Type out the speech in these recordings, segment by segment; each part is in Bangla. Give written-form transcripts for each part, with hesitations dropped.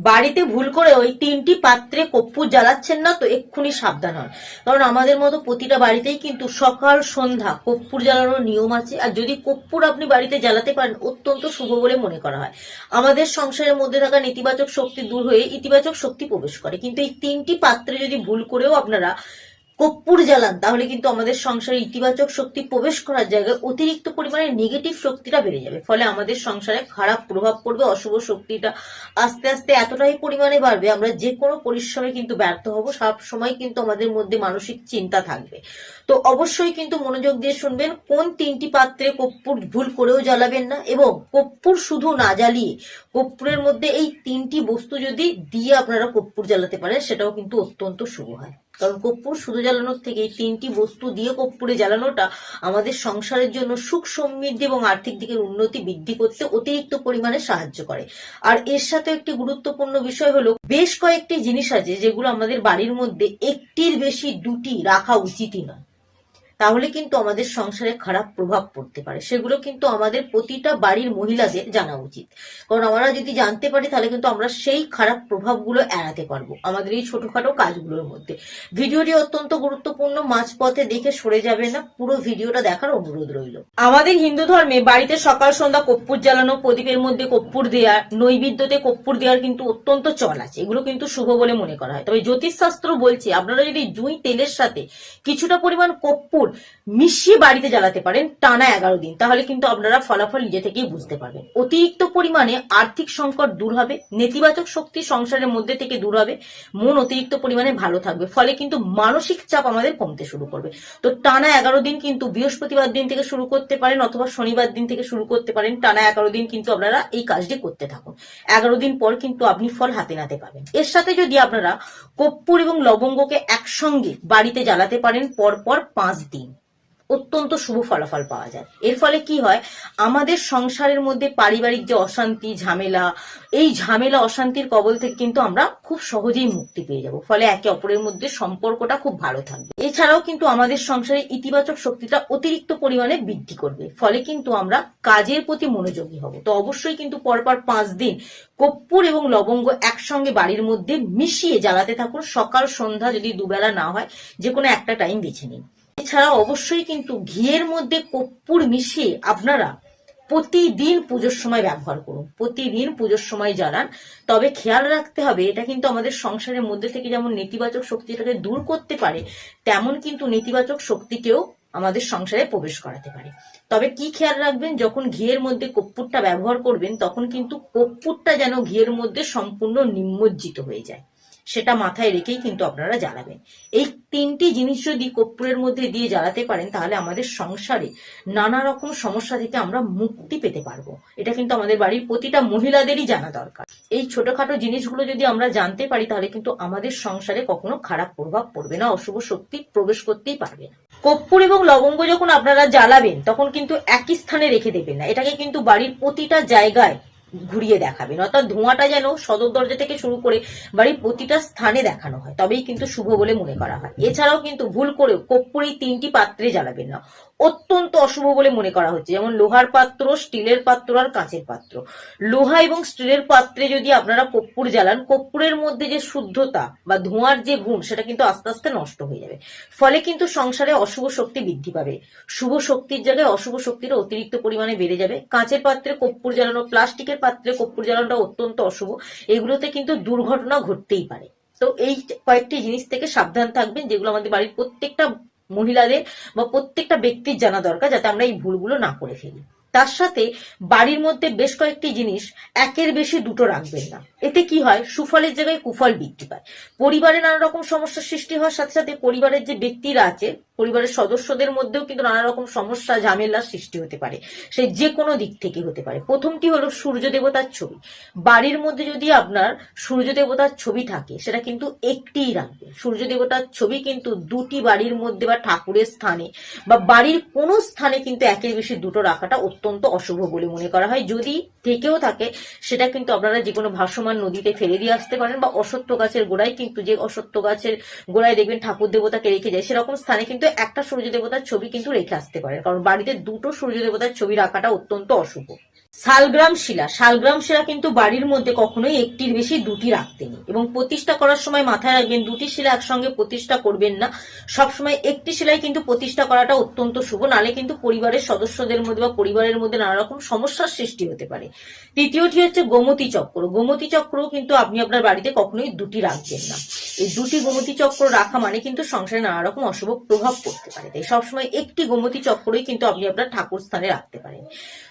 বাড়িতে ভুল করে ওই 3টি পাত্রে কর্পূর জ্বালাচ্ছেন না তো এক্ষুনি সাবধান হন। কারণ আমাদের মতো প্রতিটা বাড়িতেই কিন্তু সকাল সন্ধ্যা কর্পূর জ্বালানোর নিয়ম আছে। আর যদি কর্পূর আপনি বাড়িতে জ্বালাতে পারেন অত্যন্ত শুভ বলে মনে করা হয়। আমাদের সংসারের মধ্যে থাকা নেতিবাচক শক্তি দূর হয়ে ইতিবাচক শক্তি প্রবেশ করে। কিন্তু এই 3টি পাত্রে যদি ভুল করেও আপনারা কর্পূর জ্বালান তাহলে কিন্তু আমাদের সংসারে ইতিবাচক শক্তি প্রবেশ করার জায়গায় অতিরিক্ত পরিমাণে নেগেটিভ শক্তিটা বেড়ে যাবে। ফলে আমাদের সংসারে খারাপ প্রভাব পড়বে, অশুভ শক্তিটা আস্তে আস্তে এতটাই পরিমাণে বাড়বে আমরা যে কোনো পরিশ্রমে কিন্তু ব্যর্থ হব। সব সময় কিন্তু আমাদের মধ্যে মানসিক চিন্তা থাকবে। তো অবশ্যই কিন্তু মনোযোগ দিয়ে শুনবেন কোন 3টি পাত্রে কর্পূর ভুল করেও জ্বালাবেন না, এবং কর্পূর শুধু না জ্বালিয়ে কর্পূরের মধ্যে এই 3টি বস্তু যদি দিয়ে আপনারা কর্পূর জ্বালাতে পারেন সেটাও কিন্তু অত্যন্ত শুভ হয়। কারণ কর্পূর শুধু জ্বালানোর থেকে এই 3টি বস্তু দিয়ে কর্পূরে জ্বালানোটা আমাদের সংসারের জন্য সুখ সমৃদ্ধি এবং আর্থিক দিকের উন্নতি বৃদ্ধি করতে অতিরিক্ত পরিমাণে সাহায্য করে। আর এর সাথে একটি গুরুত্বপূর্ণ বিষয় হলো বেশ কয়েকটি জিনিস আছে যেগুলো আমাদের বাড়ির মধ্যে একটির বেশি দুটি রাখা উচিতই নয়, তাহলে কিন্তু আমাদের সংসারে খারাপ প্রভাব পড়তে পারে। সেগুলো কিন্তু আমাদের প্রতিটা বাড়ির মহিলাদের জানা উচিত। কারণ আমরা যদি জানতে পারি তাহলে কিন্তু আমরা সেই খারাপ প্রভাবগুলো এড়াতে পারবো আমাদের এই ছোটখাটো কাজগুলোর মধ্যে। ভিডিওটি অত্যন্ত গুরুত্বপূর্ণ, মাঝপথে দেখে সরে যাবে না, পুরো ভিডিওটা দেখার অনুরোধ রইল। আমাদের হিন্দু ধর্মে বাড়িতে সকাল সন্ধ্যা কর্পূর জ্বালানো, প্রদীপের মধ্যে কর্পূর দেওয়া, নৈবেদ্যতে কর্পূর দেওয়ার কিন্তু অত্যন্ত চল আছে। এগুলো কিন্তু শুভ বলে মনে করা হয়। তবে জ্যোতিষশাস্ত্র বলছে আপনারা যদি জুঁই তেলের সাথে কিছুটা পরিমাণ কর্পূর মিশিয়ে বাড়িতে জ্বালাতে পারেন টানা 11 দিন, তাহলে কিন্তু আপনারা ফলাফল নিজে থেকেই বুঝতে পারবেন। অতিরিক্ত পরিমাণে আর্থিক সংকট দূর হবে, নেতিবাচক শক্তি সংসারের মধ্যে থেকে দূর হবে, মন অতিরিক্ত পরিমাণে ভালো থাকবে। ফলে কিন্তু মানসিক চাপ আমাদের কমতে শুরু করবে। তো টানা 11 দিন কিন্তু বৃহস্পতিবার দিন থেকে শুরু করতে পারেন অথবা শনিবার দিন থেকে শুরু করতে পারেন। টানা 11 দিন কিন্তু আপনারা এই কাজটি করতে থাকুন। 11 দিন পর কিন্তু আপনি ফল হাতে নাতে পাবেন। এর সাথে যদি আপনারা কর্পূর এবং লবঙ্গকে একসঙ্গে বাড়িতে জ্বালাতে পারেন পরপর 5 দিন, অত্যন্ত শুভ ফলাফল পাওয়া যায়। এর ফলে কি হয়, আমাদের সংসারের মধ্যে পারিবারিক যে অশান্তি ঝামেলা, এই ঝামেলা অশান্তির কবল থেকে কিন্তু আমরা খুব সহজেই মুক্তি পেয়ে যাব। ফলে একে অপরের মধ্যে সম্পর্কটা খুব ভালো থাকবে। এছাড়াও কিন্তু আমাদের সংসারে ইতিবাচক শক্তিটা অতিরিক্ত পরিমাণে বৃদ্ধি করবে। ফলে কিন্তু আমরা কাজের প্রতি মনোযোগী হব। তো অবশ্যই কিন্তু পরপর 5 দিন কর্পূর এবং লবঙ্গ একসঙ্গে বাড়ির মধ্যে মিশিয়ে জ্বালাতে থাকুন। সকাল সন্ধ্যা যদি দুবেলা না হয় যে কোনো একটা টাইম বেছে নিন। এছাড়া অবশ্যই কিন্তু ঘিয়ের মধ্যে কর্পূর মিশিয়ে আপনারা প্রতিদিন পুজোর সময় ব্যবহার করুন, প্রতিদিন পুজোর সময় জ্বালান। তবে খেয়াল রাখতে হবে এটা কিন্তু আমাদের সংসারের মধ্যে থেকে যেমন নেতিবাচক শক্তিটাকে দূর করতে পারে, তেমন কিন্তু নেতিবাচক শক্তিকেও আমাদের সংসারে প্রবেশ করাতে পারে। তবে কি খেয়াল রাখবেন, যখন ঘিয়ের মধ্যে কর্পূরটা ব্যবহার করবেন তখন কিন্তু কর্পূরটা যেন ঘিয়ের মধ্যে সম্পূর্ণ নিমজ্জিত হয়ে যায়, সেটা মাথায় রেখেই কিন্তু আপনারা জ্বালাবেন। এই 3টি জিনিস যদি কর্পূরের মধ্যে দিয়ে জ্বালাতে পারেন তাহলে আমাদের সংসারে নানা রকম সমস্যা থেকে আমরা মুক্তি পেতে পারবো। এটা কিন্তু আমাদের বাড়ির প্রতিটা মহিলাদেরই জানা দরকার। এই ছোটখাটো জিনিসগুলো যদি আমরা জানতে পারি তাহলে কিন্তু আমাদের সংসারে কখনো খারাপ প্রভাব পড়বে না, অশুভ শক্তি প্রবেশ করতেই পারবে না। কর্পূর এবং লবঙ্গ যখন আপনারা জ্বালাবেন তখন কিন্তু একই স্থানে রেখে দেবেন না, এটাকে কিন্তু বাড়ির প্রতিটা জায়গায় ঘুরিয়ে দেখাবেন। অর্থাৎ ধোঁয়াটা যেন সদর দরজা থেকে শুরু করে বাড়ির প্রতিটা স্থানে দেখানো হয়, তবেই কিন্তু শুভ বলে মনে করা হয়। এছাড়াও কিন্তু ভুল করেও কর্পূর এই 3টি পাত্রে জ্বালাবেন না, অত্যন্ত অশুভ বলে মনে করা হচ্ছে। যেমন লোহার পাত্র, স্টিলের পাত্র আর কাঁচের পাত্র। লোহা এবং স্টিলের পাত্রে যদি আপনারা কর্পূর জ্বালান, কর্পূরের মধ্যে যে শুদ্ধতা বা ধোঁয়ার যে গুণ সেটা কিন্তু আস্তে আস্তে নষ্ট হয়ে যাবে। ফলে কিন্তু সংসারে অশুভ শক্তি বৃদ্ধি পাবে, শুভ শক্তির জায়গায় অশুভ শক্তির অতিরিক্ত পরিমাণে বেড়ে যাবে। কাঁচের পাত্রে কর্পূর জ্বালানো, প্লাস্টিকের পাত্রে কর্পূর জ্বালানোটা অত্যন্ত অশুভ, এগুলোতে কিন্তু দুর্ঘটনা ঘটতেই পারে। তো এই কয়েকটি জিনিস থেকে সাবধান থাকবেন, যেগুলো আমাদের বাড়ির প্রত্যেকটা মহিলাদের বা প্রত্যেকটা ব্যক্তির জানা দরকার, যাতে আমরা এই ভুলগুলো না করে ফেলি। তার সাথে বাড়ির মধ্যে বেশ কয়েকটি জিনিস একের বেশি দুটো রাখবেন না। এতে কি হয়, সুফলের জায়গায় কুফল বৃদ্ধি পায়। পরিবারে নানা রকম সমস্যার সৃষ্টি হওয়ার সাথে সাথে পরিবারের যে ব্যক্তিরা আছে, পরিবারের সদস্যদের মধ্যেও কিন্তু নানা রকম সমস্যা ঝামেলার সৃষ্টি হতে পারে, সে যে কোনো দিক থেকে হতে পারে। প্রথমটি হলো সূর্য দেবতার ছবি। বাড়ির মধ্যে যদি আপনার সূর্য দেবতার ছবি থাকে সেটা কিন্তু একটিই রাখবে। সূর্য দেবতার ছবি কিন্তু দুটি বাড়ির মধ্যে বা ঠাকুরের স্থানে বা বাড়ির কোনো স্থানে কিন্তু একের বেশি দুটো রাখাটা অত্যন্ত অশুভ বলে মনে করা হয়। যদি থেকেও থাকে সেটা কিন্তু আপনারা যে কোনো ভাসমান নদীতে ফেলে দিয়ে আসতে পারেন, বা অশ্বত্থ গাছের গোড়ায়, কিন্তু যে অশ্বত্থ গাছের গোড়ায় দেখবেন ঠাকুর দেবতাকে রেখে যায়, সেরকম স্থানে কিন্তু একটা সূর্য দেবতার ছবি কিন্তু রেখে আসতে পারেন। কারণ বাড়িতে দুটো সূর্য দেবতার ছবি রাখাটা অত্যন্ত অশুভ। শালগ্রাম শিলা, শালগ্রাম শিলা কিন্তু বাড়ির মধ্যে কখনোই একটির বেশি দুটি রাখতে নেই, এবং প্রতিষ্ঠা করার সময় মাথায় রাখবেন দুটি শিলা একসঙ্গে প্রতিষ্ঠা করবেন না, সবসময় একটি শিলাই কিন্তু প্রতিষ্ঠা করাটা অত্যন্ত শুভ, নালে কিন্তু পরিবারের সদস্যদের মধ্যে বা পরিবারের মধ্যে নানা রকম সমস্যার সৃষ্টি হতে পারে। তৃতীয়টি হচ্ছে গোমতী চক্র, গোমতী চক্রও কিন্তু আপনি আপনার বাড়িতে কখনোই দুটি রাখবেন না। এই দুটি গোমতী চক্র রাখা মানে কিন্তু সংসারে নানা রকম অশুভ প্রভাব পড়তে পারে, তাই সবসময় একটি গোমতী চক্রই কিন্তু আপনি আপনার ঠাকুর স্থানে রাখতে পারেন।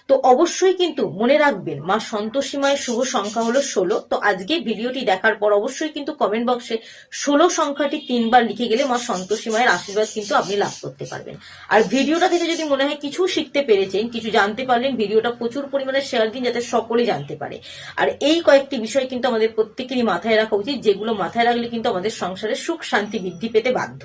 তো অবশ্যই কিন্তু মনে রাখবেন মা সন্তোষী মায়ের শুভ সংখ্যা হলো 16। তো আজকে ভিডিওটি দেখার পর অবশ্যই কিন্তু কমেন্ট বক্সে 16 সংখ্যাটি 3 বার লিখে গেলে মা সন্তোষী মায়ের আশীর্বাদ কিন্তু আপনি লাভ করতে পারবেন। আর ভিডিওটা থেকে যদি মনে হয় কিছু শিখতে পেরেছেন, কিছু জানতে পারলেন, ভিডিওটা প্রচুর পরিমাণে শেয়ার দিন যাতে সকলে জানতে পারে। আর এই কয়েকটি বিষয় কিন্তু আমাদের প্রত্যেকেরই মাথায় রাখা উচিত, যেগুলো মাথায় রাখলে কিন্তু আমাদের সংসারে সুখ শান্তি বৃদ্ধি পেতে বাধ্য।